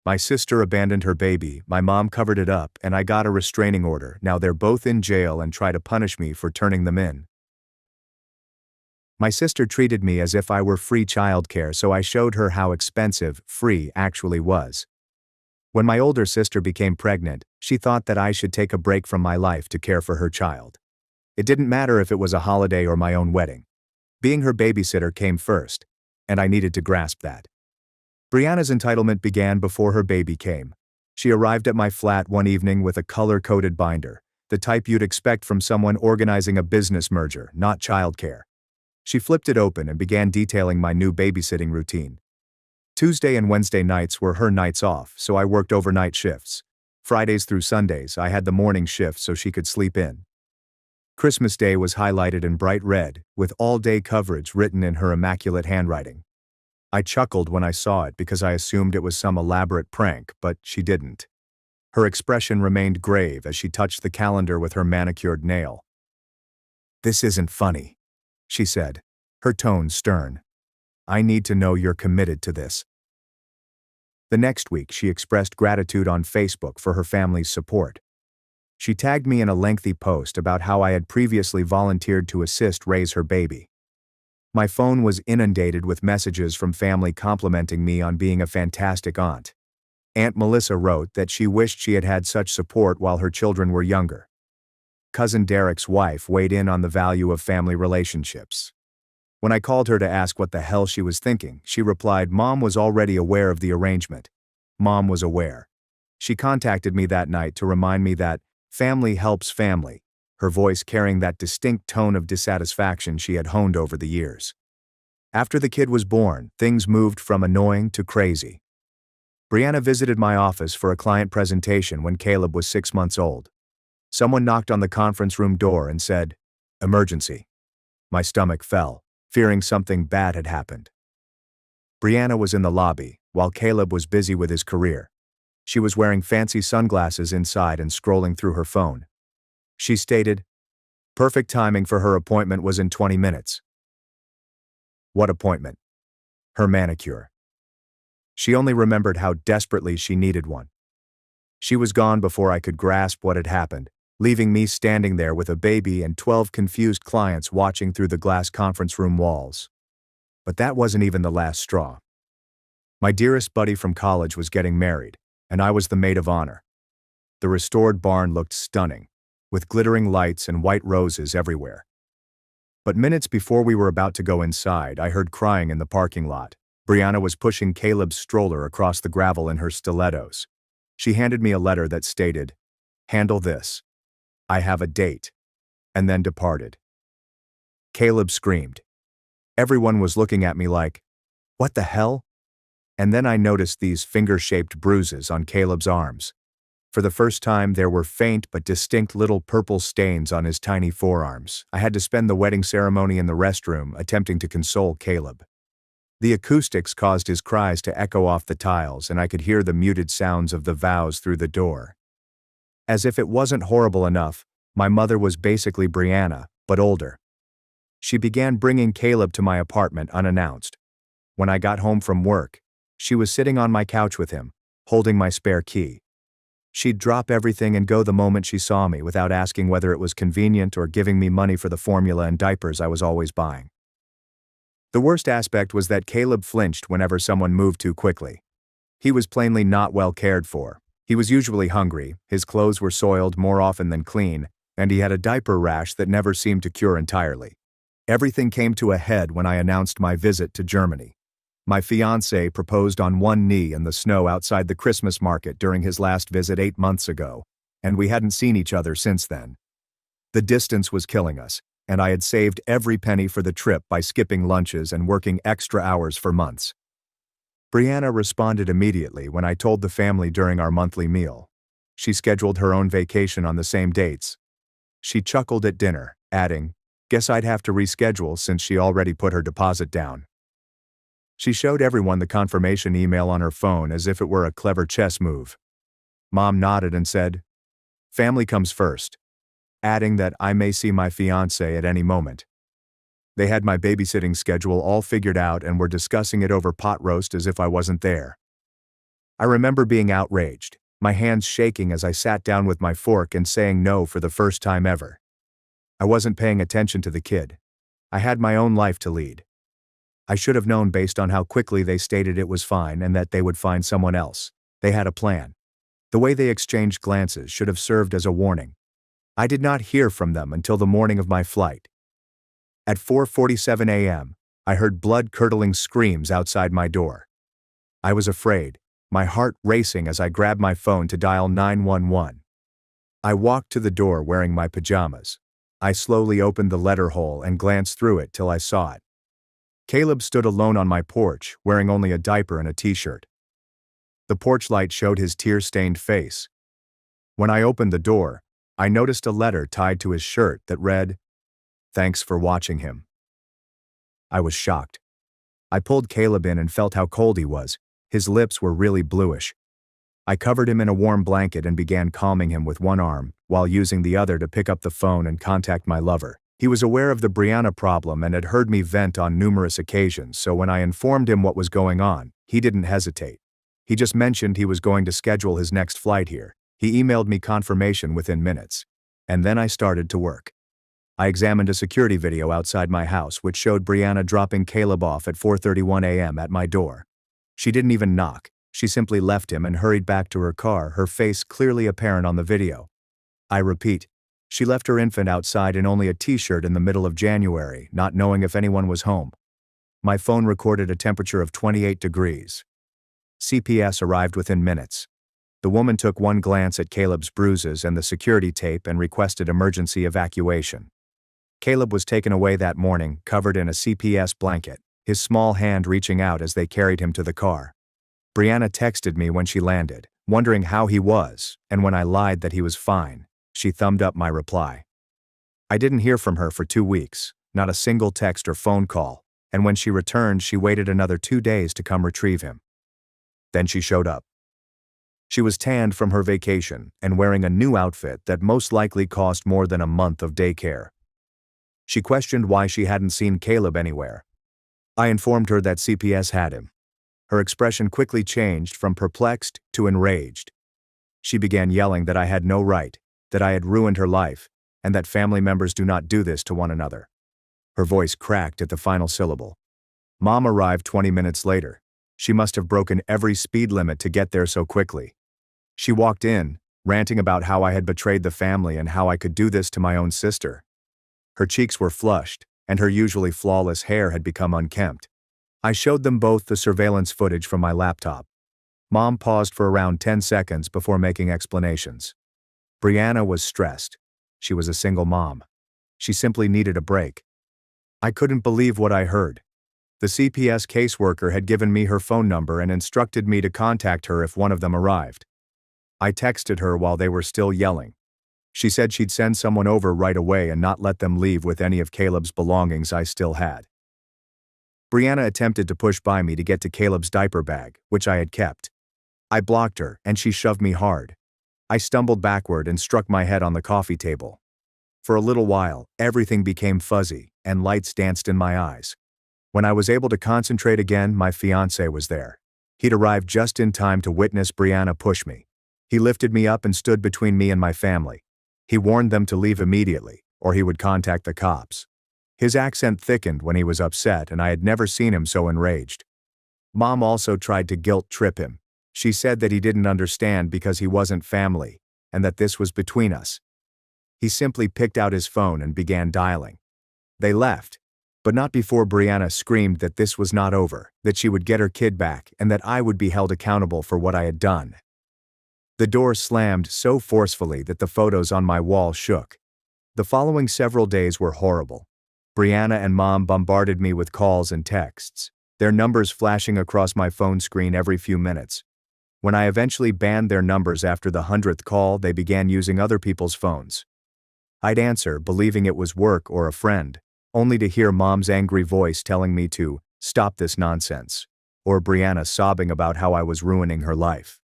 My sister abandoned her baby, my mom covered it up, and I got a restraining order. Now they're both in jail and try to punish me for turning them in. My sister treated me as if I were free childcare, so I showed her how expensive free actually was. When my older sister became pregnant, she thought that I should take a break from my life to care for her child. It didn't matter if it was a holiday or my own wedding. Being her babysitter came first, and I needed to grasp that. Brianna's entitlement began before her baby came. She arrived at my flat one evening with a color-coded binder, the type you'd expect from someone organizing a business merger, not childcare. She flipped it open and began detailing my new babysitting routine. Tuesday and Wednesday nights were her nights off, so I worked overnight shifts. Fridays through Sundays, I had the morning shift so she could sleep in. Christmas Day was highlighted in bright red, with all-day coverage written in her immaculate handwriting. I chuckled when I saw it because I assumed it was some elaborate prank, but she didn't. Her expression remained grave as she touched the calendar with her manicured nail. "This isn't funny," she said, her tone stern. "I need to know you're committed to this." The next week, she expressed gratitude on Facebook for her family's support. She tagged me in a lengthy post about how I had previously volunteered to assist raise her baby. My phone was inundated with messages from family complimenting me on being a fantastic aunt. Aunt Melissa wrote that she wished she had had such support while her children were younger. Cousin Derek's wife weighed in on the value of family relationships. When I called her to ask what the hell she was thinking, she replied, "Mom was already aware of the arrangement." Mom was aware. She contacted me that night to remind me that family helps family, her voice carrying that distinct tone of dissatisfaction she had honed over the years. After the kid was born, things moved from annoying to crazy. Brianna visited my office for a client presentation when Caleb was 6 months old. Someone knocked on the conference room door and said, "Emergency." My stomach fell, fearing something bad had happened. Brianna was in the lobby, while Caleb was busy with his career. She was wearing fancy sunglasses inside and scrolling through her phone. She stated, perfect timing for her appointment was in 20 minutes. What appointment? Her manicure. She only remembered how desperately she needed one. She was gone before I could grasp what had happened, leaving me standing there with a baby and 12 confused clients watching through the glass conference room walls. But that wasn't even the last straw. My dearest buddy from college was getting married, and I was the maid of honor. The restored barn looked stunning, with glittering lights and white roses everywhere. But minutes before we were about to go inside, I heard crying in the parking lot. Brianna was pushing Caleb's stroller across the gravel in her stilettos. She handed me a letter that stated, "Handle this. I have a date," and then departed. Caleb screamed. Everyone was looking at me like, "What the hell?" And then I noticed these finger-shaped bruises on Caleb's arms. For the first time, there were faint but distinct little purple stains on his tiny forearms. I had to spend the wedding ceremony in the restroom attempting to console Caleb. The acoustics caused his cries to echo off the tiles, and I could hear the muted sounds of the vows through the door. As if it wasn't horrible enough, my mother was basically Brianna, but older. She began bringing Caleb to my apartment unannounced. When I got home from work, she was sitting on my couch with him, holding my spare key. She'd drop everything and go the moment she saw me without asking whether it was convenient or giving me money for the formula and diapers I was always buying. The worst aspect was that Caleb flinched whenever someone moved too quickly. He was plainly not well cared for. He was usually hungry, his clothes were soiled more often than clean, and he had a diaper rash that never seemed to cure entirely. Everything came to a head when I announced my visit to Germany. My fiancé proposed on one knee in the snow outside the Christmas market during his last visit 8 months ago, and we hadn't seen each other since then. The distance was killing us, and I had saved every penny for the trip by skipping lunches and working extra hours for months. Brianna responded immediately when I told the family during our monthly meal. She scheduled her own vacation on the same dates. She chuckled at dinner, adding, "Guess I'd have to reschedule since she already put her deposit down." She showed everyone the confirmation email on her phone as if it were a clever chess move. Mom nodded and said, "Family comes first," adding that I may see my fiancé at any moment. They had my babysitting schedule all figured out and were discussing it over pot roast as if I wasn't there. I remember being outraged, my hands shaking as I sat down with my fork and saying no for the first time ever. I wasn't paying attention to the kid. I had my own life to lead. I should have known based on how quickly they stated it was fine and that they would find someone else. They had a plan. The way they exchanged glances should have served as a warning. I did not hear from them until the morning of my flight. At 4:47 a.m., I heard blood-curdling screams outside my door. I was afraid, my heart racing as I grabbed my phone to dial 911. I walked to the door wearing my pajamas. I slowly opened the letter hole and glanced through it till I saw it. Caleb stood alone on my porch, wearing only a diaper and a t-shirt. The porch light showed his tear-stained face. When I opened the door, I noticed a letter tied to his shirt that read, "Thanks for watching him." I was shocked. I pulled Caleb in and felt how cold he was. His lips were really bluish. I covered him in a warm blanket and began calming him with one arm, while using the other to pick up the phone and contact my lover. He was aware of the Brianna problem and had heard me vent on numerous occasions, so when I informed him what was going on, he didn't hesitate. He just mentioned he was going to schedule his next flight here. He emailed me confirmation within minutes. And then I started to work. I examined a security video outside my house which showed Brianna dropping Caleb off at 4:31 a.m. at my door. She didn't even knock. She simply left him and hurried back to her car, her face clearly apparent on the video. I repeat, she left her infant outside in only a t-shirt in the middle of January, not knowing if anyone was home. My phone recorded a temperature of 28 degrees. CPS arrived within minutes. The woman took one glance at Caleb's bruises and the security tape and requested emergency evacuation. Caleb was taken away that morning, covered in a CPS blanket, his small hand reaching out as they carried him to the car. Brianna texted me when she landed, wondering how he was, and when I lied that he was fine, she thumbed up my reply. I didn't hear from her for 2 weeks, not a single text or phone call, and when she returned, she waited another 2 days to come retrieve him. Then she showed up. She was tanned from her vacation and wearing a new outfit that most likely cost more than a month of daycare. She questioned why she hadn't seen Caleb anywhere. I informed her that CPS had him. Her expression quickly changed from perplexed to enraged. She began yelling that I had no right, that I had ruined her life, and that family members do not do this to one another. Her voice cracked at the final syllable. Mom arrived 20 minutes later. She must have broken every speed limit to get there so quickly. She walked in, ranting about how I had betrayed the family and how I could do this to my own sister. Her cheeks were flushed, and her usually flawless hair had become unkempt. I showed them both the surveillance footage from my laptop. Mom paused for around 10 seconds before making explanations. Brianna was stressed. She was a single mom. She simply needed a break. I couldn't believe what I heard. The CPS caseworker had given me her phone number and instructed me to contact her if one of them arrived. I texted her while they were still yelling. She said she'd send someone over right away and not let them leave with any of Caleb's belongings I still had. Brianna attempted to push by me to get to Caleb's diaper bag, which I had kept. I blocked her, and she shoved me hard. I stumbled backward and struck my head on the coffee table. For a little while, everything became fuzzy, and lights danced in my eyes. When I was able to concentrate again, my fiancé was there. He'd arrived just in time to witness Brianna push me. He lifted me up and stood between me and my family. He warned them to leave immediately, or he would contact the cops. His accent thickened when he was upset, and I had never seen him so enraged. Mom also tried to guilt-trip him. She said that he didn't understand because he wasn't family, and that this was between us. He simply picked out his phone and began dialing. They left, but not before Brianna screamed that this was not over, that she would get her kid back, and that I would be held accountable for what I had done. The door slammed so forcefully that the photos on my wall shook. The following several days were horrible. Brianna and Mom bombarded me with calls and texts, their numbers flashing across my phone screen every few minutes. When I eventually banned their numbers after the 100th call, they began using other people's phones. I'd answer, believing it was work or a friend, only to hear Mom's angry voice telling me to stop this nonsense, or Brianna sobbing about how I was ruining her life.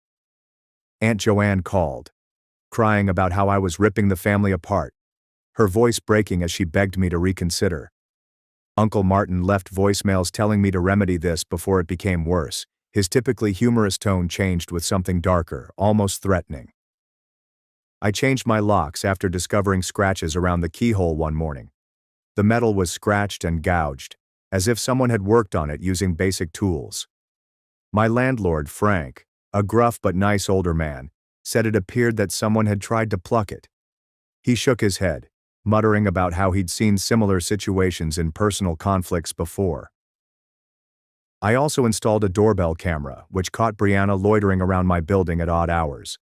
Aunt Joanne called, crying about how I was ripping the family apart, her voice breaking as she begged me to reconsider. Uncle Martin left voicemails telling me to remedy this before it became worse. His typically humorous tone changed with something darker, almost threatening. I changed my locks after discovering scratches around the keyhole one morning. The metal was scratched and gouged, as if someone had worked on it using basic tools. My landlord, Frank, a gruff but nice older man, said it appeared that someone had tried to pluck it. He shook his head, muttering about how he'd seen similar situations in personal conflicts before. I also installed a doorbell camera, which caught Brianna loitering around my building at odd hours.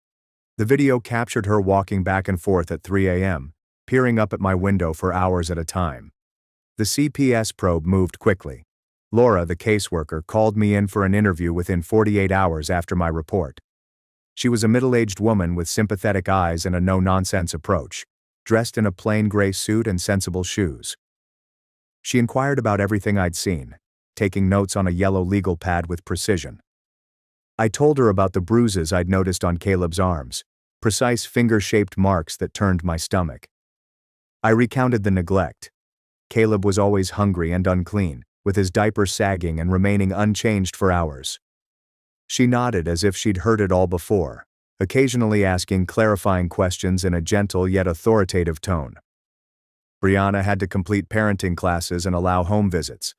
The video captured her walking back and forth at 3 a.m., peering up at my window for hours at a time. The CPS probe moved quickly. Laura, the caseworker, called me in for an interview within 48 hours after my report. She was a middle-aged woman with sympathetic eyes and a no-nonsense approach, dressed in a plain gray suit and sensible shoes. She inquired about everything I'd seen, taking notes on a yellow legal pad with precision. I told her about the bruises I'd noticed on Caleb's arms, precise finger-shaped marks that turned my stomach. I recounted the neglect. Caleb was always hungry and unclean, with his diaper sagging and remaining unchanged for hours. She nodded as if she'd heard it all before, occasionally asking clarifying questions in a gentle yet authoritative tone. Brianna had to complete parenting classes and allow home visits.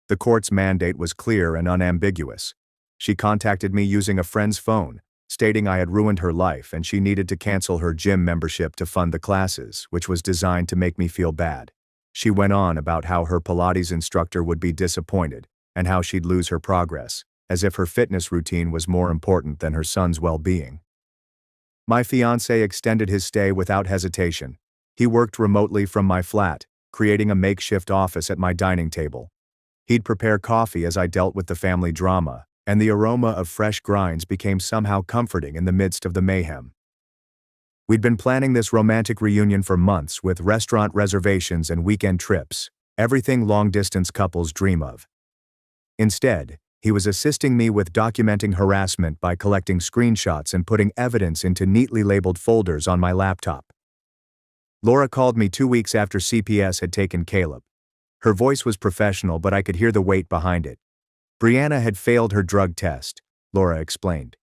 The court's mandate was clear and unambiguous. She contacted me using a friend's phone, stating I had ruined her life and she needed to cancel her gym membership to fund the classes, which was designed to make me feel bad. She went on about how her Pilates instructor would be disappointed and how she'd lose her progress, as if her fitness routine was more important than her son's well-being. My fiancé extended his stay without hesitation. He worked remotely from my flat, creating a makeshift office at my dining table. He'd prepare coffee as I dealt with the family drama, and the aroma of fresh grinds became somehow comforting in the midst of the mayhem. We'd been planning this romantic reunion for months with restaurant reservations and weekend trips, everything long-distance couples dream of. Instead, he was assisting me with documenting harassment by collecting screenshots and putting evidence into neatly labeled folders on my laptop. Laura called me 2 weeks after CPS had taken Caleb. Her voice was professional, but I could hear the weight behind it. Brianna had failed her drug test, Laura explained.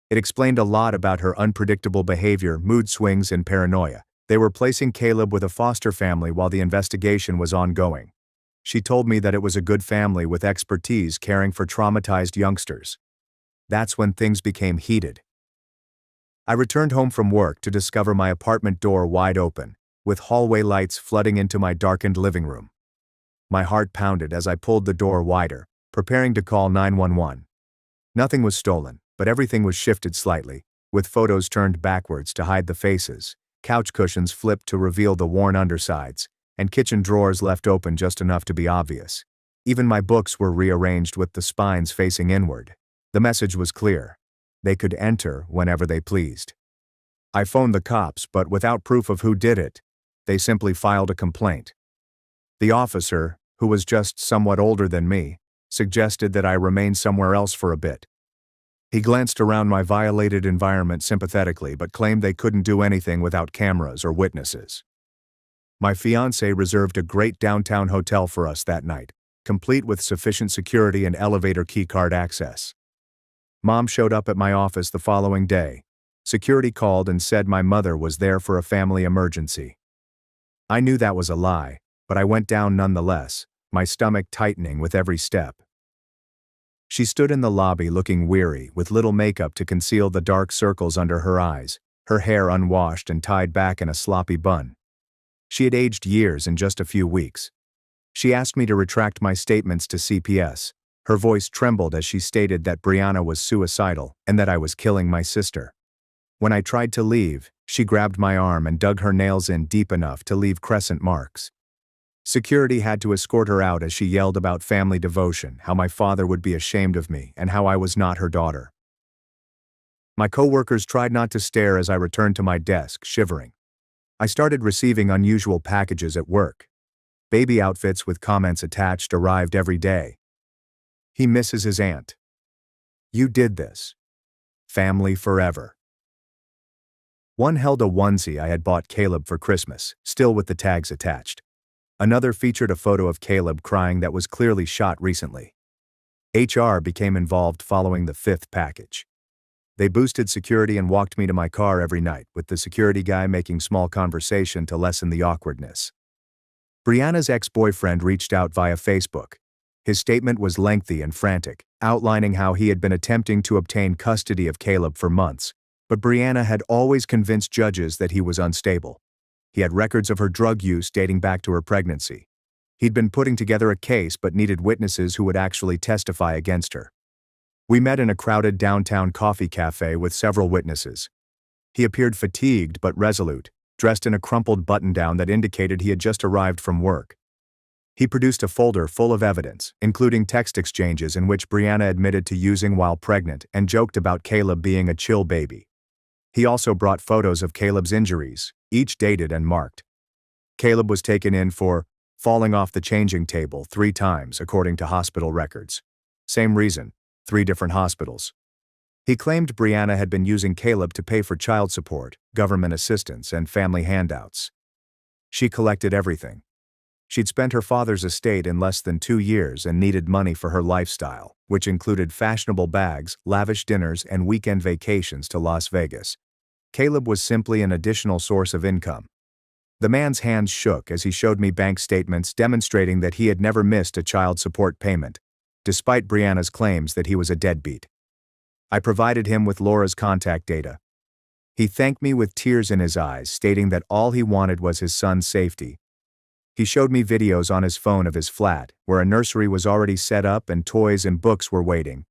It explained a lot about her unpredictable behavior, mood swings, and paranoia. They were placing Caleb with a foster family while the investigation was ongoing. She told me that it was a good family with expertise caring for traumatized youngsters. That's when things became heated. I returned home from work to discover my apartment door wide open, with hallway lights flooding into my darkened living room. My heart pounded as I pulled the door wider, preparing to call 911. Nothing was stolen, but everything was shifted slightly, with photos turned backwards to hide the faces, couch cushions flipped to reveal the worn undersides, and kitchen drawers left open just enough to be obvious. Even my books were rearranged with the spines facing inward. The message was clear. They could enter whenever they pleased. I phoned the cops, but without proof of who did it. They simply filed a complaint. The officer, who was just somewhat older than me, suggested that I remain somewhere else for a bit. He glanced around my violated environment sympathetically but claimed they couldn't do anything without cameras or witnesses. My fiancé reserved a great downtown hotel for us that night, complete with sufficient security and elevator keycard access. Mom showed up at my office the following day. Security called and said my mother was there for a family emergency. I knew that was a lie, but I went down nonetheless, my stomach tightening with every step. She stood in the lobby looking weary, with little makeup to conceal the dark circles under her eyes, her hair unwashed and tied back in a sloppy bun. She had aged years in just a few weeks. She asked me to retract my statements to CPS. Her voice trembled as she stated that Brianna was suicidal and that I was killing my sister. When I tried to leave, she grabbed my arm and dug her nails in deep enough to leave crescent marks. Security had to escort her out as she yelled about family devotion, how my father would be ashamed of me, and how I was not her daughter. My coworkers tried not to stare as I returned to my desk, shivering. I started receiving unusual packages at work. Baby outfits with comments attached arrived every day. He misses his aunt. You did this. Family forever. One held a onesie I had bought Caleb for Christmas, still with the tags attached. Another featured a photo of Caleb crying that was clearly shot recently. HR became involved following the fifth package. They boosted security and walked me to my car every night, with the security guy making small conversation to lessen the awkwardness. Brianna's ex-boyfriend reached out via Facebook. His statement was lengthy and frantic, outlining how he had been attempting to obtain custody of Caleb for months, but Brianna had always convinced judges that he was unstable. He had records of her drug use dating back to her pregnancy. He'd been putting together a case but needed witnesses who would actually testify against her. We met in a crowded downtown coffee cafe with several witnesses. He appeared fatigued but resolute, dressed in a crumpled button-down that indicated he had just arrived from work. He produced a folder full of evidence, including text exchanges in which Brianna admitted to using while pregnant and joked about Caleb being a chill baby. He also brought photos of Caleb's injuries, each dated and marked. Caleb was taken in for falling off the changing table 3 times according to hospital records. Same reason, 3 different hospitals. He claimed Brianna had been using Caleb to pay for child support, government assistance, and family handouts. She collected everything. She'd spent her father's estate in less than 2 years and needed money for her lifestyle, which included fashionable bags, lavish dinners, and weekend vacations to Las Vegas. Caleb was simply an additional source of income. The man's hands shook as he showed me bank statements demonstrating that he had never missed a child support payment, despite Brianna's claims that he was a deadbeat. I provided him with Laura's contact data. He thanked me with tears in his eyes, stating that all he wanted was his son's safety. He showed me videos on his phone of his flat, where a nursery was already set up and toys and books were waiting.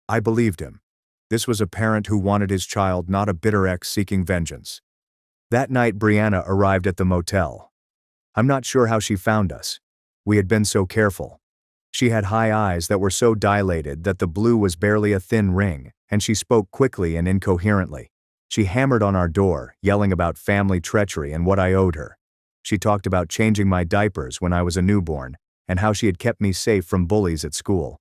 I believed him. This was a parent who wanted his child, not a bitter ex seeking vengeance. That night, Brianna arrived at the motel. I'm not sure how she found us. We had been so careful. She had high eyes that were so dilated that the blue was barely a thin ring, and she spoke quickly and incoherently. She hammered on our door, yelling about family treachery and what I owed her. She talked about changing my diapers when I was a newborn, and how she had kept me safe from bullies at school.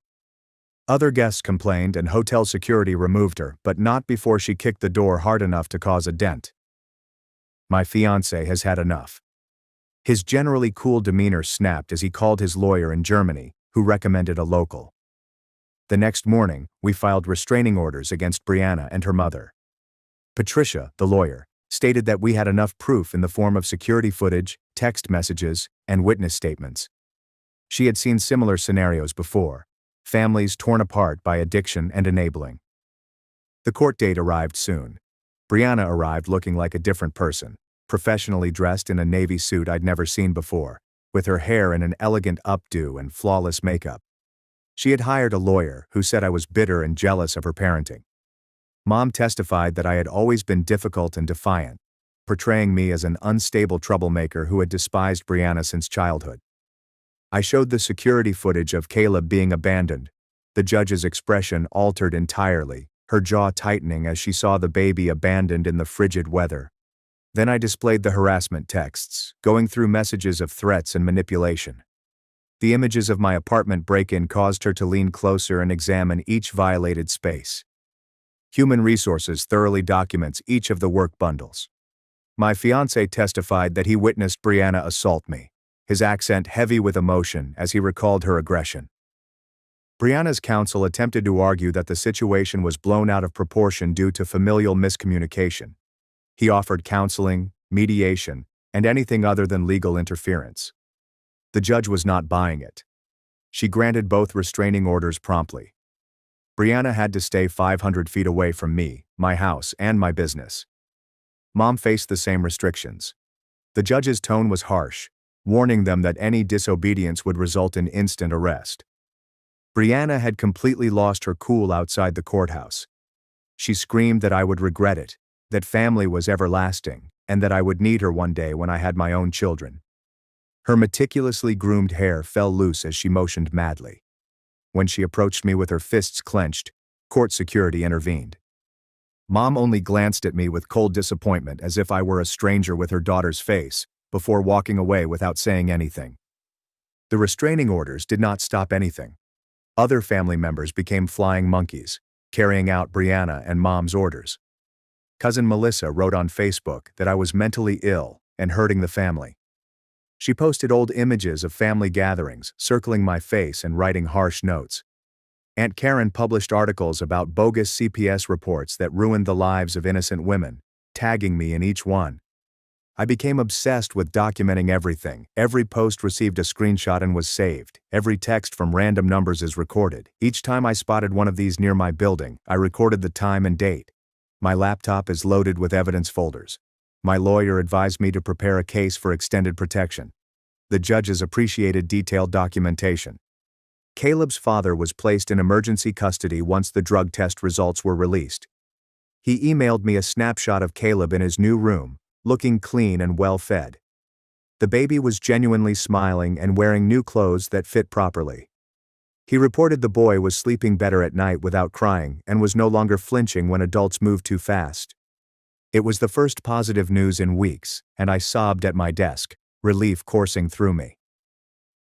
Other guests complained and hotel security removed her, but not before she kicked the door hard enough to cause a dent. My fiancé has had enough. His generally cool demeanor snapped as he called his lawyer in Germany, who recommended a local. The next morning, we filed restraining orders against Brianna and her mother. Patricia, the lawyer, stated that we had enough proof in the form of security footage, text messages, and witness statements. She had seen similar scenarios before. Families torn apart by addiction and enabling. The court date arrived soon. Brianna arrived looking like a different person, professionally dressed in a navy suit I'd never seen before, with her hair in an elegant updo and flawless makeup. She had hired a lawyer who said I was bitter and jealous of her parenting. Mom testified that I had always been difficult and defiant, portraying me as an unstable troublemaker who had despised Brianna since childhood. I showed the security footage of Caleb being abandoned. The judge's expression altered entirely, her jaw tightening as she saw the baby abandoned in the frigid weather. Then I displayed the harassment texts, going through messages of threats and manipulation. The images of my apartment break-in caused her to lean closer and examine each violated space. Human Resources thoroughly documents each of the work bundles. My fiancé testified that he witnessed Brianna assault me, his accent heavy with emotion as he recalled her aggression. Brianna's counsel attempted to argue that the situation was blown out of proportion due to familial miscommunication. He offered counseling, mediation, and anything other than legal interference. The judge was not buying it. She granted both restraining orders promptly. Brianna had to stay 500 feet away from me, my house, and my business. Mom faced the same restrictions. The judge's tone was harsh, warning them that any disobedience would result in instant arrest. Brianna had completely lost her cool outside the courthouse. She screamed that I would regret it, that family was everlasting, and that I would need her one day when I had my own children. Her meticulously groomed hair fell loose as she motioned madly. When she approached me with her fists clenched, court security intervened. Mom only glanced at me with cold disappointment as if I were a stranger with her daughter's face, before walking away without saying anything. The restraining orders did not stop anything. Other family members became flying monkeys, carrying out Brianna and Mom's orders. Cousin Melissa wrote on Facebook that I was mentally ill and hurting the family. She posted old images of family gatherings, circling my face and writing harsh notes. Aunt Karen published articles about bogus CPS reports that ruined the lives of innocent women, tagging me in each one. I became obsessed with documenting everything. Every post received a screenshot and was saved. Every text from random numbers is recorded. Each time I spotted one of these near my building, I recorded the time and date. My laptop is loaded with evidence folders. My lawyer advised me to prepare a case for extended protection. The judges appreciated detailed documentation. Caleb's father was placed in emergency custody once the drug test results were released. He emailed me a snapshot of Caleb in his new room, looking clean and well-fed. The baby was genuinely smiling and wearing new clothes that fit properly. He reported the boy was sleeping better at night without crying and was no longer flinching when adults moved too fast. It was the first positive news in weeks, and I sobbed at my desk, relief coursing through me.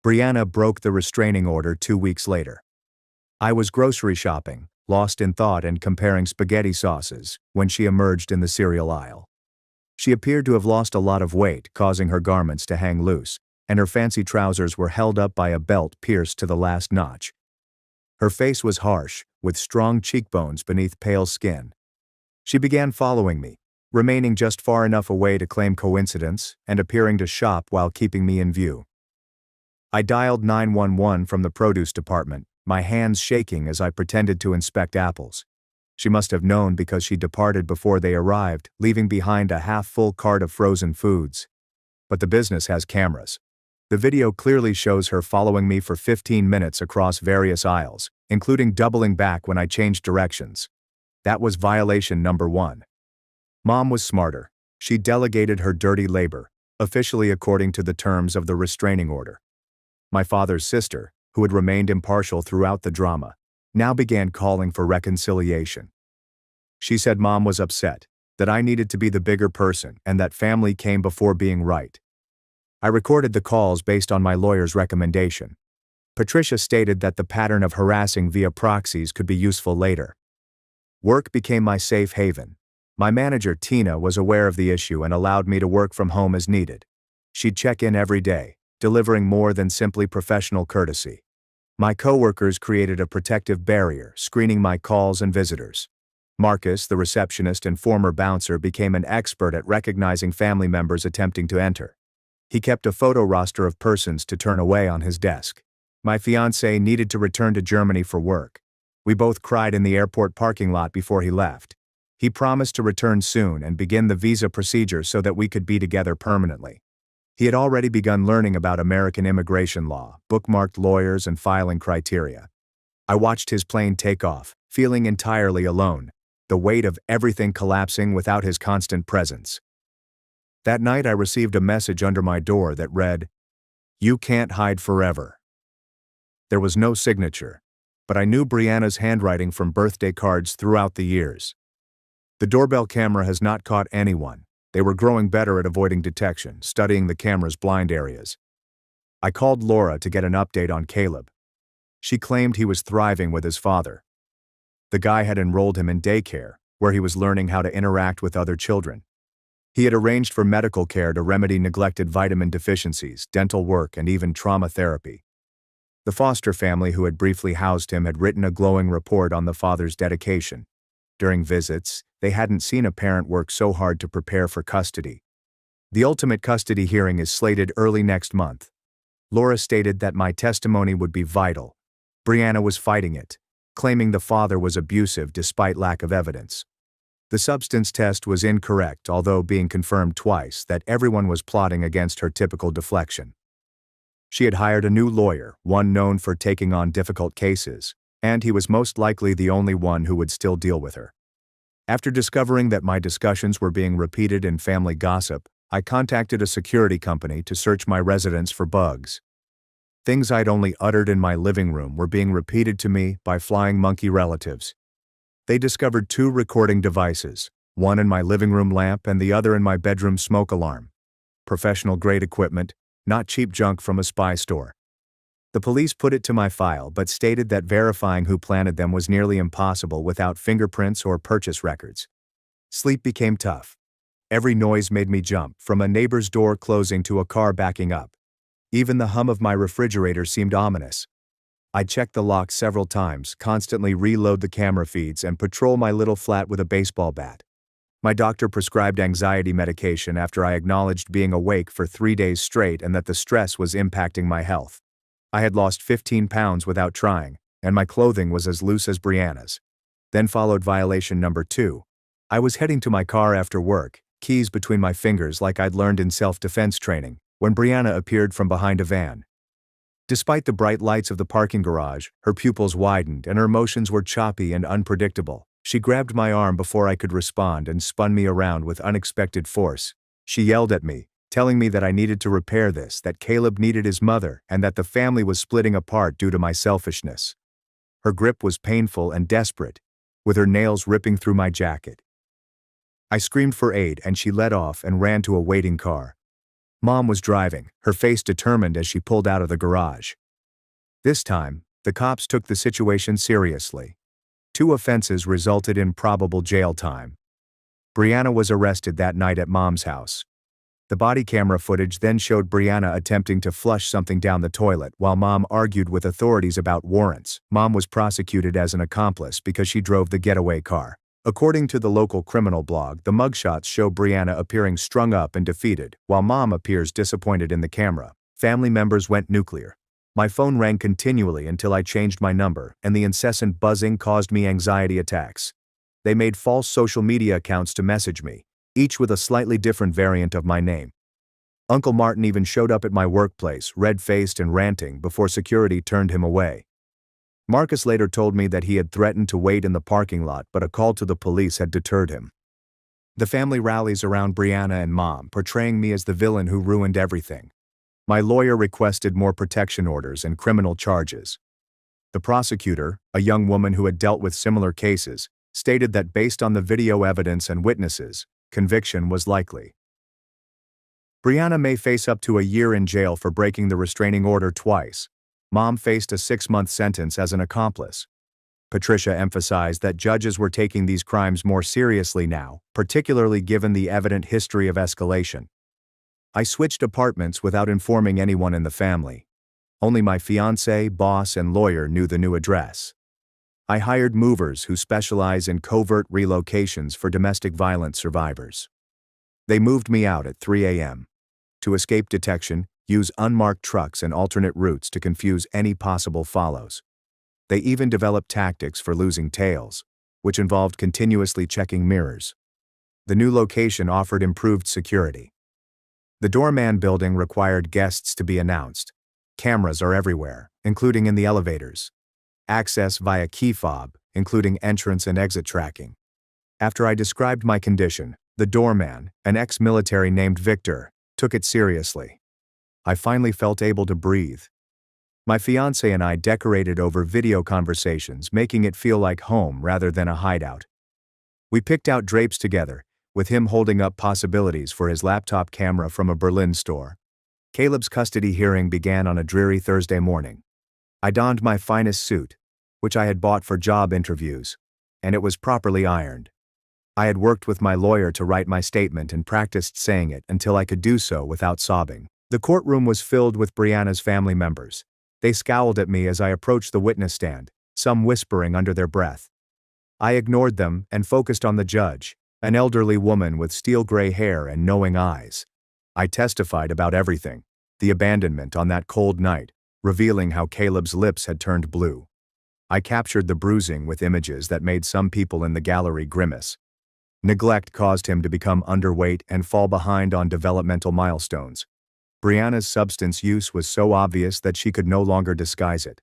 Brianna broke the restraining order 2 weeks later. I was grocery shopping, lost in thought and comparing spaghetti sauces, when she emerged in the cereal aisle. She appeared to have lost a lot of weight, causing her garments to hang loose, and her fancy trousers were held up by a belt pierced to the last notch. Her face was harsh, with strong cheekbones beneath pale skin. She began following me, remaining just far enough away to claim coincidence and appearing to shop while keeping me in view. I dialed 911 from the produce department, my hands shaking as I pretended to inspect apples. She must have known because she departed before they arrived, leaving behind a half-full cart of frozen foods. But the business has cameras. The video clearly shows her following me for 15 minutes across various aisles, including doubling back when I changed directions. That was violation number 1. Mom was smarter. She delegated her dirty labor, officially according to the terms of the restraining order. My father's sister, who had remained impartial throughout the drama, now began calling for reconciliation. She said Mom was upset, that I needed to be the bigger person, and that family came before being right. I recorded the calls based on my lawyer's recommendation. Patricia stated that the pattern of harassing via proxies could be useful later. Work became my safe haven. My manager, Tina, was aware of the issue and allowed me to work from home as needed. She'd check in every day, delivering more than simply professional courtesy. My coworkers created a protective barrier, screening my calls and visitors. Marcus, the receptionist and former bouncer, became an expert at recognizing family members attempting to enter. He kept a photo roster of persons to turn away on his desk. My fiancé needed to return to Germany for work. We both cried in the airport parking lot before he left. He promised to return soon and begin the visa procedure so that we could be together permanently. He had already begun learning about American immigration law, bookmarked lawyers and filing criteria. I watched his plane take off, feeling entirely alone, the weight of everything collapsing without his constant presence. That night I received a message under my door that read, "You can't hide forever." There was no signature, but I knew Brianna's handwriting from birthday cards throughout the years. The doorbell camera has not caught anyone. They were growing better at avoiding detection, studying the camera's blind areas. I called Laura to get an update on Caleb. She claimed he was thriving with his father. The guy had enrolled him in daycare, where he was learning how to interact with other children. He had arranged for medical care to remedy neglected vitamin deficiencies, dental work, and even trauma therapy. The foster family who had briefly housed him had written a glowing report on the father's dedication. During visits, they hadn't seen a parent work so hard to prepare for custody. The ultimate custody hearing is slated early next month. Laura stated that my testimony would be vital. Brianna was fighting it, claiming the father was abusive despite lack of evidence. The substance test was incorrect, although being confirmed twice that everyone was plotting against her typical deflection. She had hired a new lawyer, one known for taking on difficult cases, and he was most likely the only one who would still deal with her. After discovering that my discussions were being repeated in family gossip, I contacted a security company to search my residence for bugs. Things I'd only uttered in my living room were being repeated to me by flying monkey relatives. They discovered 2 recording devices, one in my living room lamp and the other in my bedroom smoke alarm. Professional-grade equipment, not cheap junk from a spy store. The police put it to my file but stated that verifying who planted them was nearly impossible without fingerprints or purchase records. Sleep became tough. Every noise made me jump, from a neighbor's door closing to a car backing up. Even the hum of my refrigerator seemed ominous. I check the lock several times, constantly reload the camera feeds, and patrol my little flat with a baseball bat. My doctor prescribed anxiety medication after I acknowledged being awake for 3 days straight and that the stress was impacting my health. I had lost 15 pounds without trying, and my clothing was as loose as Brianna's. Then followed violation number 2. I was heading to my car after work, keys between my fingers like I'd learned in self-defense training, when Brianna appeared from behind a van. Despite the bright lights of the parking garage, her pupils widened and her motions were choppy and unpredictable. She grabbed my arm before I could respond and spun me around with unexpected force. She yelled at me, telling me that I needed to repair this, that Caleb needed his mother, and that the family was splitting apart due to my selfishness. Her grip was painful and desperate, with her nails ripping through my jacket. I screamed for aid and she let off and ran to a waiting car. Mom was driving, her face determined as she pulled out of the garage. This time, the cops took the situation seriously. 2 offenses resulted in probable jail time. Brianna was arrested that night at Mom's house. The body camera footage then showed Brianna attempting to flush something down the toilet while Mom argued with authorities about warrants. Mom was prosecuted as an accomplice because she drove the getaway car. According to the local criminal blog, the mugshots show Brianna appearing strung up and defeated, while Mom appears disappointed in the camera. Family members went nuclear. My phone rang continually until I changed my number, and the incessant buzzing caused me anxiety attacks. They made false social media accounts to message me, each with a slightly different variant of my name. Uncle Martin even showed up at my workplace, red-faced and ranting, before security turned him away. Marcus later told me that he had threatened to wait in the parking lot, but a call to the police had deterred him. The family rallies around Brianna and Mom, portraying me as the villain who ruined everything. My lawyer requested more protection orders and criminal charges. The prosecutor, a young woman who had dealt with similar cases, stated that based on the video evidence and witnesses, conviction was likely. Brianna may face up to a year in jail for breaking the restraining order twice. Mom faced a 6-month sentence as an accomplice. Patricia emphasized that judges were taking these crimes more seriously now, particularly given the evident history of escalation. I switched apartments without informing anyone in the family. Only my fiancé, boss, and lawyer knew the new address. I hired movers who specialize in covert relocations for domestic violence survivors. They moved me out at 3 a.m. To escape detection, use unmarked trucks and alternate routes to confuse any possible follows. They even developed tactics for losing tails, which involved continuously checking mirrors. The new location offered improved security. The doorman building required guests to be announced. Cameras are everywhere, including in the elevators. Access via key fob, including entrance and exit tracking. After I described my condition, the doorman, an ex-military named Victor, took it seriously. I finally felt able to breathe. My fiancé and I decorated over video conversations, making it feel like home rather than a hideout. We picked out drapes together, with him holding up possibilities for his laptop camera from a Berlin store. Caleb's custody hearing began on a dreary Thursday morning. I donned my finest suit, which I had bought for job interviews, and it was properly ironed. I had worked with my lawyer to write my statement and practiced saying it until I could do so without sobbing. The courtroom was filled with Brianna's family members. They scowled at me as I approached the witness stand, some whispering under their breath. I ignored them and focused on the judge, an elderly woman with steel-gray hair and knowing eyes. I testified about everything, the abandonment on that cold night, revealing how Caleb's lips had turned blue. I captured the bruising with images that made some people in the gallery grimace. Neglect caused him to become underweight and fall behind on developmental milestones. Brianna's substance use was so obvious that she could no longer disguise it.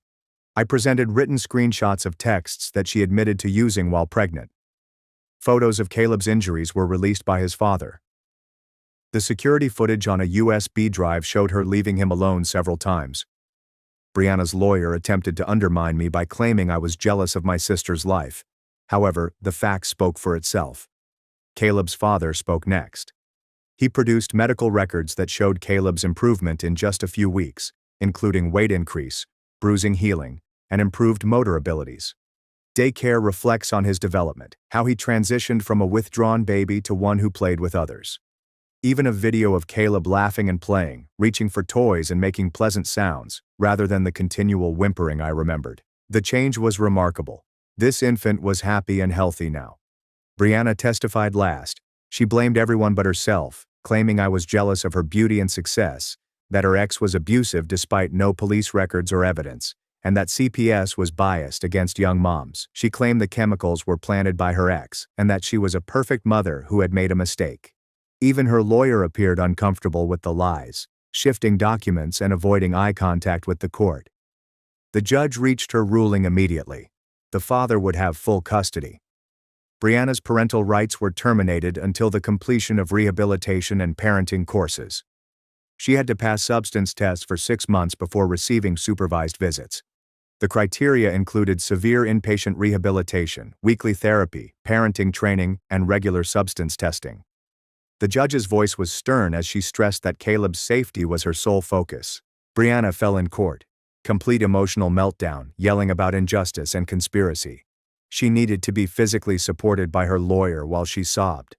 I presented written screenshots of texts that she admitted to using while pregnant. Photos of Caleb's injuries were released by his father. The security footage on a USB drive showed her leaving him alone several times. Brianna's lawyer attempted to undermine me by claiming I was jealous of my sister's life. However, the facts spoke for itself. Caleb's father spoke next. He produced medical records that showed Caleb's improvement in just a few weeks, including weight increase, bruising healing, and improved motor abilities. Daycare reflects on his development, how he transitioned from a withdrawn baby to one who played with others. Even a video of Caleb laughing and playing, reaching for toys and making pleasant sounds, rather than the continual whimpering I remembered. The change was remarkable. This infant was happy and healthy now. Brianna testified last. She blamed everyone but herself, claiming I was jealous of her beauty and success, that her ex was abusive despite no police records or evidence, and that CPS was biased against young moms. She claimed the chemicals were planted by her ex, and that she was a perfect mother who had made a mistake. Even her lawyer appeared uncomfortable with the lies, shifting documents and avoiding eye contact with the court. The judge reached her ruling immediately. The father would have full custody. Brianna's parental rights were terminated until the completion of rehabilitation and parenting courses. She had to pass substance tests for 6 months before receiving supervised visits. The criteria included severe inpatient rehabilitation, weekly therapy, parenting training, and regular substance testing. The judge's voice was stern as she stressed that Caleb's safety was her sole focus. Brianna fell in court. Complete emotional meltdown, yelling about injustice and conspiracy. She needed to be physically supported by her lawyer while she sobbed.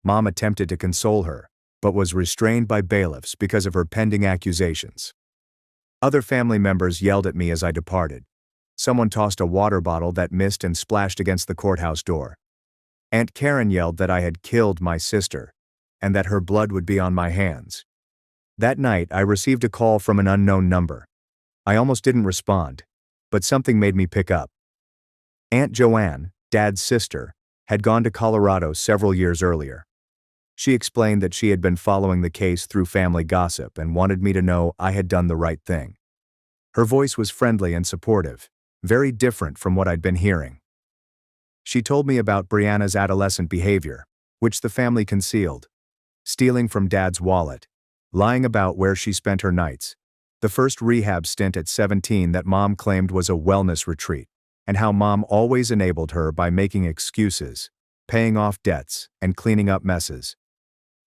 Mom attempted to console her, but was restrained by bailiffs because of her pending accusations. Other family members yelled at me as I departed. Someone tossed a water bottle that missed and splashed against the courthouse door. Aunt Karen yelled that I had killed my sister, and that her blood would be on my hands. That night, I received a call from an unknown number. I almost didn't respond, but something made me pick up. Aunt Joanne, Dad's sister, had gone to Colorado several years earlier. She explained that she had been following the case through family gossip and wanted me to know I had done the right thing. Her voice was friendly and supportive, very different from what I'd been hearing. She told me about Brianna's adolescent behavior, which the family concealed. Stealing from Dad's wallet, lying about where she spent her nights, the first rehab stint at 17 that Mom claimed was a wellness retreat, and how Mom always enabled her by making excuses, paying off debts, and cleaning up messes.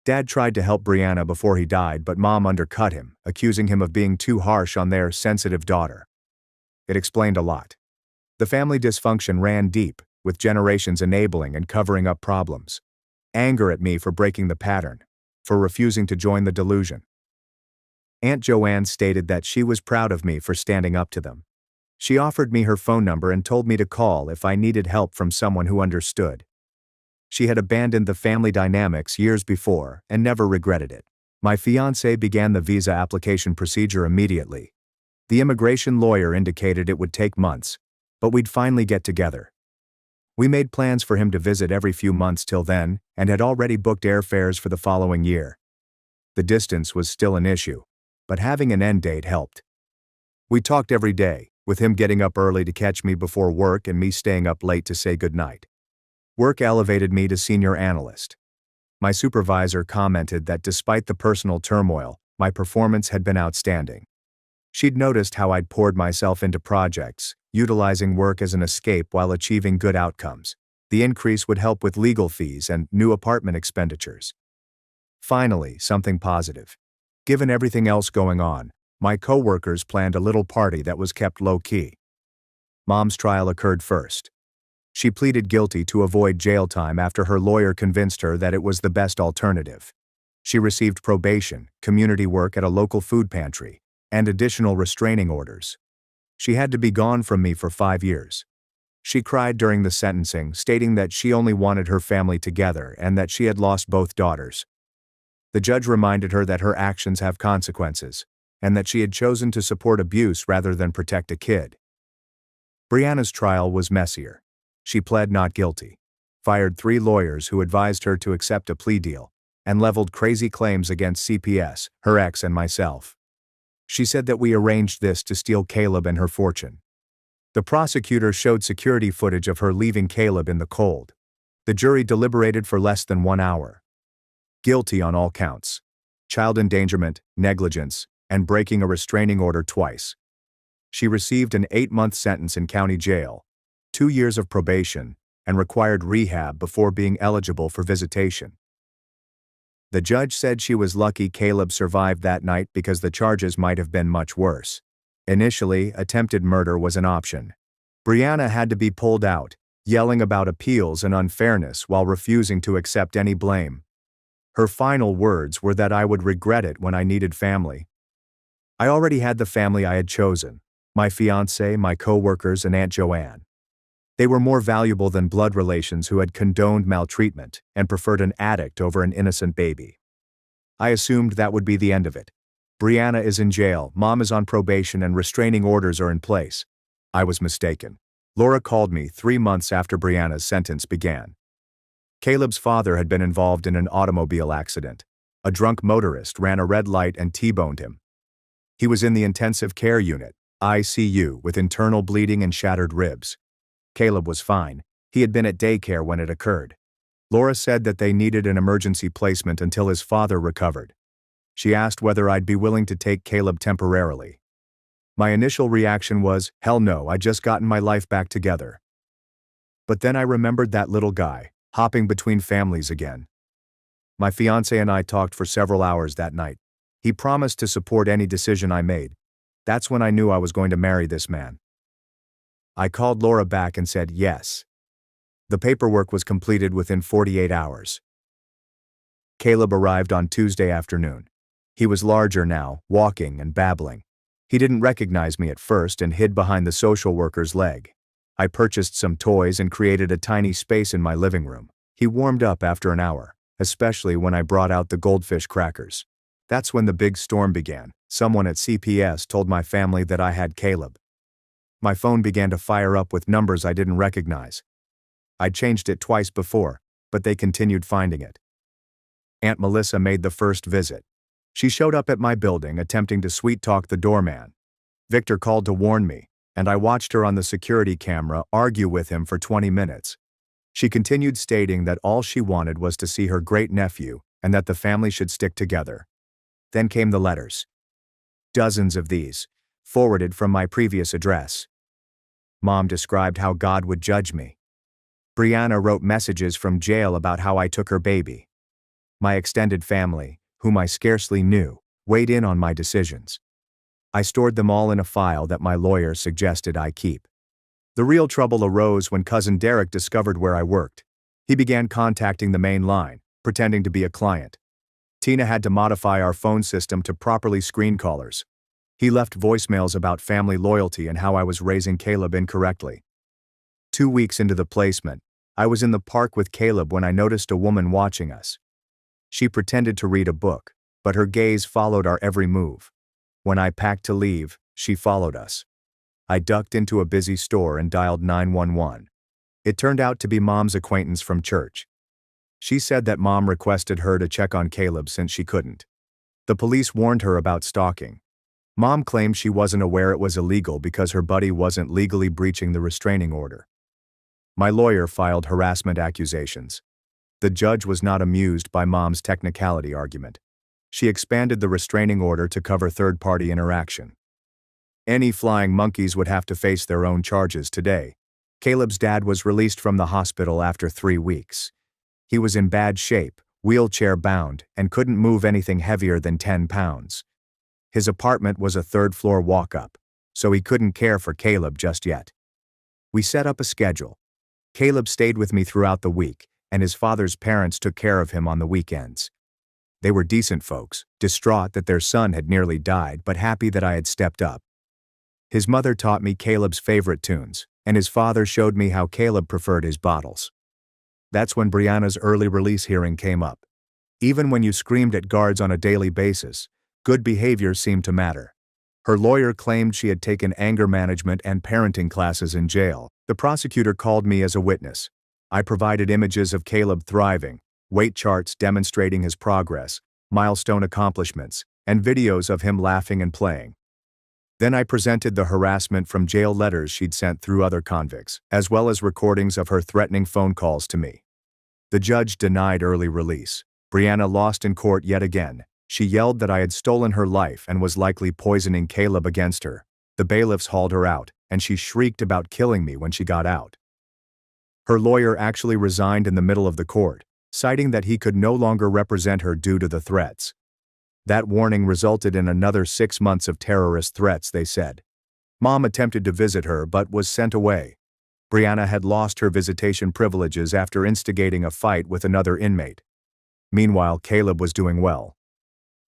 Dad tried to help Brianna before he died, but Mom undercut him, accusing him of being too harsh on their sensitive daughter. It explained a lot. The family dysfunction ran deep, with generations enabling and covering up problems. Anger at me for breaking the pattern, for refusing to join the delusion. Aunt Joanne stated that she was proud of me for standing up to them. She offered me her phone number and told me to call if I needed help from someone who understood. She had abandoned the family dynamics years before and never regretted it. My fiancé began the visa application procedure immediately. The immigration lawyer indicated it would take months, but we'd finally get together. We made plans for him to visit every few months till then and had already booked airfares for the following year. The distance was still an issue, but having an end date helped. We talked every day, with him getting up early to catch me before work and me staying up late to say goodnight. Work elevated me to senior analyst. My supervisor commented that despite the personal turmoil, my performance had been outstanding. She'd noticed how I'd poured myself into projects, utilizing work as an escape while achieving good outcomes. The increase would help with legal fees and new apartment expenditures. Finally, something positive. Given everything else going on, my co-workers planned a little party that was kept low-key. Mom's trial occurred first. She pleaded guilty to avoid jail time after her lawyer convinced her that it was the best alternative. She received probation, community work at a local food pantry, and additional restraining orders. She had to be gone from me for 5 years. She cried during the sentencing, stating that she only wanted her family together and that she had lost both daughters. The judge reminded her that her actions have consequences, and that she had chosen to support abuse rather than protect a kid. Brianna's trial was messier. She pled not guilty, fired 3 lawyers who advised her to accept a plea deal, and leveled crazy claims against CPS, her ex, and myself. She said that we arranged this to steal Caleb and her fortune. The prosecutor showed security footage of her leaving Caleb in the cold. The jury deliberated for less than 1 hour. Guilty on all counts: child endangerment, negligence, and breaking a restraining order twice. She received an 8-month sentence in county jail, 2 years of probation, and required rehab before being eligible for visitation. The judge said she was lucky Caleb survived that night because the charges might have been much worse. Initially, attempted murder was an option. Brianna had to be pulled out, yelling about appeals and unfairness while refusing to accept any blame. Her final words were that I would regret it when I needed family. I already had the family I had chosen: my fiancé, my co-workers, and Aunt Joanne. They were more valuable than blood relations who had condoned maltreatment and preferred an addict over an innocent baby. I assumed that would be the end of it. Brianna is in jail, Mom is on probation, and restraining orders are in place. I was mistaken. Laura called me 3 months after Brianna's sentence began. Caleb's father had been involved in an automobile accident. A drunk motorist ran a red light and T-boned him. He was in the intensive care unit, ICU, with internal bleeding and shattered ribs. Caleb was fine. He had been at daycare when it occurred. Laura said that they needed an emergency placement until his father recovered. She asked whether I'd be willing to take Caleb temporarily. My initial reaction was, hell no, I'd just gotten my life back together. But then I remembered that little guy, hopping between families again. My fiancé and I talked for several hours that night. He promised to support any decision I made. That's when I knew I was going to marry this man. I called Laura back and said yes. The paperwork was completed within 48 hours. Caleb arrived on Tuesday afternoon. He was larger now, walking and babbling. He didn't recognize me at first and hid behind the social worker's leg. I purchased some toys and created a tiny space in my living room. He warmed up after an hour, especially when I brought out the goldfish crackers. That's when the big storm began. Someone at CPS told my family that I had Caleb. My phone began to fire up with numbers I didn't recognize. I'd changed it twice before, but they continued finding it. Aunt Melissa made the first visit. She showed up at my building attempting to sweet-talk the doorman. Victor called to warn me, and I watched her on the security camera argue with him for 20 minutes. She continued stating that all she wanted was to see her great-nephew and that the family should stick together. Then came the letters. Dozens of these, forwarded from my previous address. Mom described how God would judge me. Brianna wrote messages from jail about how I took her baby. My extended family, whom I scarcely knew, weighed in on my decisions. I stored them all in a file that my lawyer suggested I keep. The real trouble arose when Cousin Derek discovered where I worked. He began contacting the main line, pretending to be a client. Tina had to modify our phone system to properly screen callers. He left voicemails about family loyalty and how I was raising Caleb incorrectly. 2 weeks into the placement, I was in the park with Caleb when I noticed a woman watching us. She pretended to read a book, but her gaze followed our every move. When I packed to leave, she followed us. I ducked into a busy store and dialed 911. It turned out to be Mom's acquaintance from church. She said that Mom requested her to check on Caleb since she couldn't. The police warned her about stalking. Mom claimed she wasn't aware it was illegal because her buddy wasn't legally breaching the restraining order. My lawyer filed harassment accusations. The judge was not amused by Mom's technicality argument. She expanded the restraining order to cover third-party interaction. Any flying monkeys would have to face their own charges today. Caleb's dad was released from the hospital after 3 weeks. He was in bad shape, wheelchair-bound, and couldn't move anything heavier than 10 pounds. His apartment was a third-floor walk-up, so he couldn't care for Caleb just yet. We set up a schedule. Caleb stayed with me throughout the week, and his father's parents took care of him on the weekends. They were decent folks, distraught that their son had nearly died, but happy that I had stepped up. His mother taught me Caleb's favorite tunes, and his father showed me how Caleb preferred his bottles. That's when Brianna's early release hearing came up. Even when you screamed at guards on a daily basis, good behavior seemed to matter. Her lawyer claimed she had taken anger management and parenting classes in jail. The prosecutor called me as a witness. I provided images of Caleb thriving, weight charts demonstrating his progress, milestone accomplishments, and videos of him laughing and playing. Then I presented the harassment from jail letters she'd sent through other convicts, as well as recordings of her threatening phone calls to me. The judge denied early release. Brianna lost in court yet again. She yelled that I had stolen her life and was likely poisoning Caleb against her. The bailiffs hauled her out, and she shrieked about killing me when she got out. Her lawyer actually resigned in the middle of the court, citing that he could no longer represent her due to the threats. That warning resulted in another 6 months of terrorist threats, they said. Mom attempted to visit her but was sent away. Brianna had lost her visitation privileges after instigating a fight with another inmate. Meanwhile, Caleb was doing well.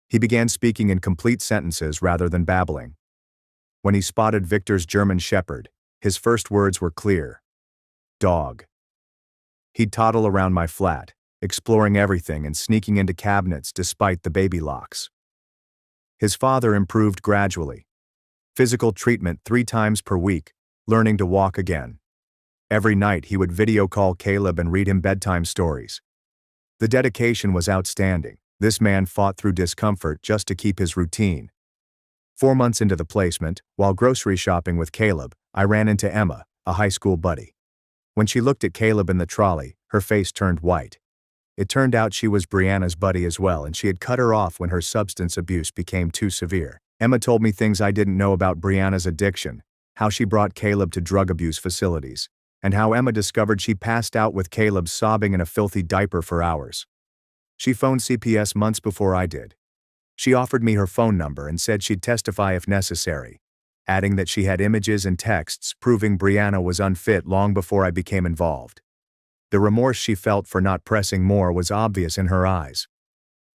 He began speaking in complete sentences rather than babbling. When he spotted Victor's German Shepherd, his first words were clear. Dog. He'd toddle around my flat, exploring everything and sneaking into cabinets despite the baby locks. His father improved gradually. Physical treatment 3 times per week, learning to walk again. Every night he would video call Caleb and read him bedtime stories. The dedication was outstanding. This man fought through discomfort just to keep his routine. 4 months into the placement, while grocery shopping with Caleb, I ran into Emma, a high school buddy. When she looked at Caleb in the trolley, her face turned white. It turned out she was Brianna's buddy as well, and she had cut her off when her substance abuse became too severe. Emma told me things I didn't know about Brianna's addiction, how she brought Caleb to drug abuse facilities, and how Emma discovered she passed out with Caleb sobbing in a filthy diaper for hours. She phoned CPS months before I did. She offered me her phone number and said she'd testify if necessary, adding that she had images and texts proving Brianna was unfit long before I became involved. The remorse she felt for not pressing more was obvious in her eyes.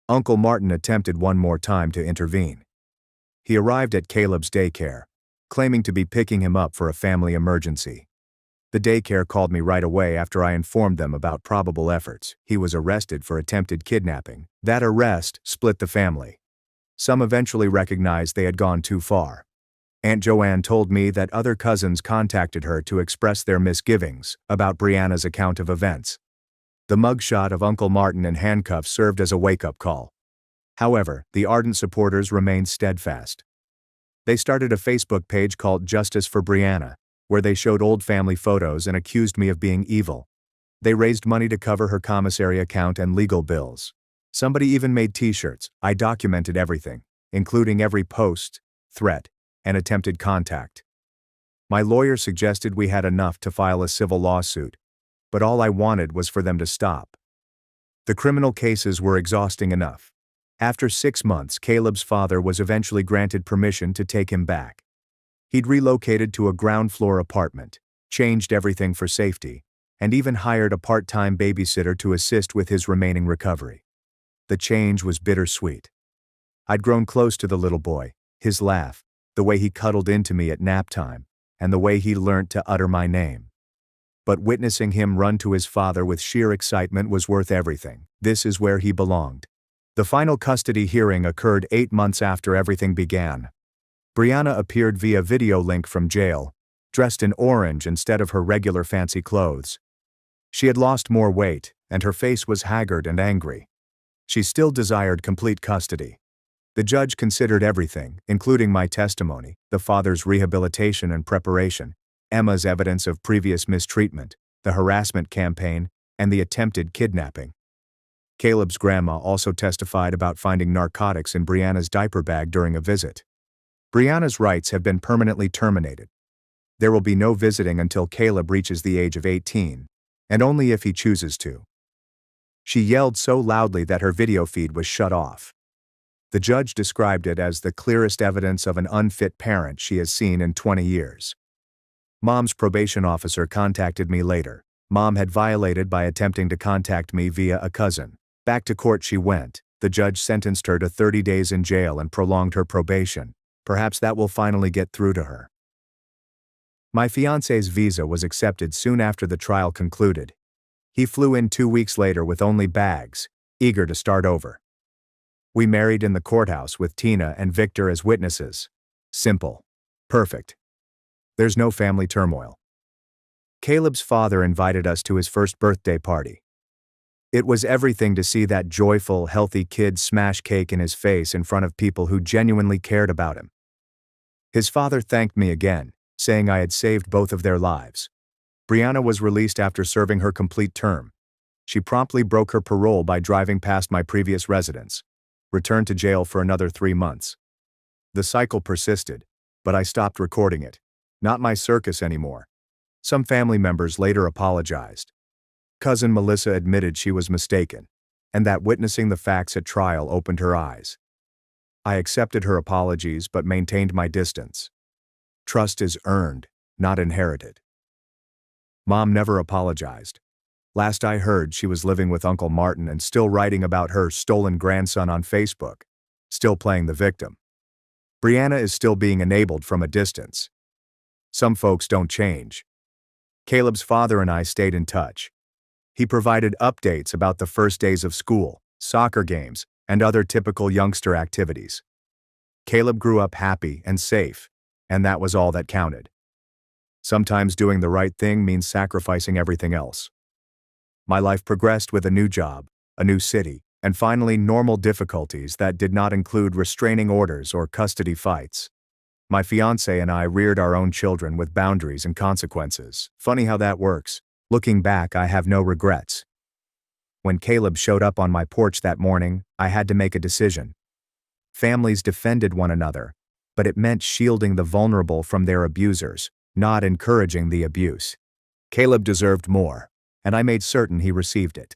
Uncle Martin attempted one more time to intervene. He arrived at Caleb's daycare, claiming to be picking him up for a family emergency. The daycare called me right away after I informed them about probable efforts. He was arrested for attempted kidnapping. That arrest split the family. Some eventually recognized they had gone too far. Aunt Joanne told me that other cousins contacted her to express their misgivings about Brianna's account of events. The mugshot of Uncle Martin in handcuffs served as a wake-up call. However, the ardent supporters remained steadfast. They started a Facebook page called Justice for Brianna, where they showed old family photos and accused me of being evil. They raised money to cover her commissary account and legal bills. Somebody even made t-shirts. I documented everything, including every post, threat, and attempted contact. My lawyer suggested we had enough to file a civil lawsuit, but all I wanted was for them to stop. The criminal cases were exhausting enough. After 6 months, Caleb's father was eventually granted permission to take him back. He'd relocated to a ground-floor apartment, changed everything for safety, and even hired a part-time babysitter to assist with his remaining recovery. The change was bittersweet. I'd grown close to the little boy, his laugh, the way he cuddled into me at nap time, and the way he learnt to utter my name. But witnessing him run to his father with sheer excitement was worth everything. This is where he belonged. The final custody hearing occurred 8 months after everything began. Brianna appeared via video link from jail, dressed in orange instead of her regular fancy clothes. She had lost more weight, and her face was haggard and angry. She still desired complete custody. The judge considered everything, including my testimony, the father's rehabilitation and preparation, Emma's evidence of previous mistreatment, the harassment campaign, and the attempted kidnapping. Caleb's grandma also testified about finding narcotics in Brianna's diaper bag during a visit. Brianna's rights have been permanently terminated. There will be no visiting until Caleb reaches the age of 18, and only if he chooses to. She yelled so loudly that her video feed was shut off. The judge described it as the clearest evidence of an unfit parent she has seen in 20 years. Mom's probation officer contacted me later. Mom had violated by attempting to contact me via a cousin. Back to court she went. The judge sentenced her to 30 days in jail and prolonged her probation. Perhaps that will finally get through to her. My fiancé's visa was accepted soon after the trial concluded. He flew in 2 weeks later with only bags, eager to start over. We married in the courthouse with Tina and Victor as witnesses. Simple. Perfect. There's no family turmoil. Caleb's father invited us to his first birthday party. It was everything to see that joyful, healthy kid smash cake in his face in front of people who genuinely cared about him. His father thanked me again, saying I had saved both of their lives. Brianna was released after serving her complete term. She promptly broke her parole by driving past my previous residence, returned to jail for another 3 months. The cycle persisted, but I stopped recording it. Not my circus anymore. Some family members later apologized. Cousin Melissa admitted she was mistaken, and that witnessing the facts at trial opened her eyes. I accepted her apologies but maintained my distance. Trust is earned, not inherited. Mom never apologized. Last I heard, she was living with Uncle Martin and still writing about her stolen grandson on Facebook. Still playing the victim. Brianna is still being enabled from a distance. Some folks don't change. Caleb's father and I stayed in touch. He provided updates about the first days of school, soccer games, and other typical youngster activities. Caleb grew up happy and safe, and that was all that counted. Sometimes doing the right thing means sacrificing everything else. My life progressed with a new job, a new city, and finally normal difficulties that did not include restraining orders or custody fights. My fiancé and I reared our own children with boundaries and consequences. Funny how that works. Looking back, I have no regrets. When Caleb showed up on my porch that morning, I had to make a decision. Families defended one another, but it meant shielding the vulnerable from their abusers, not encouraging the abuse. Caleb deserved more, and I made certain he received it.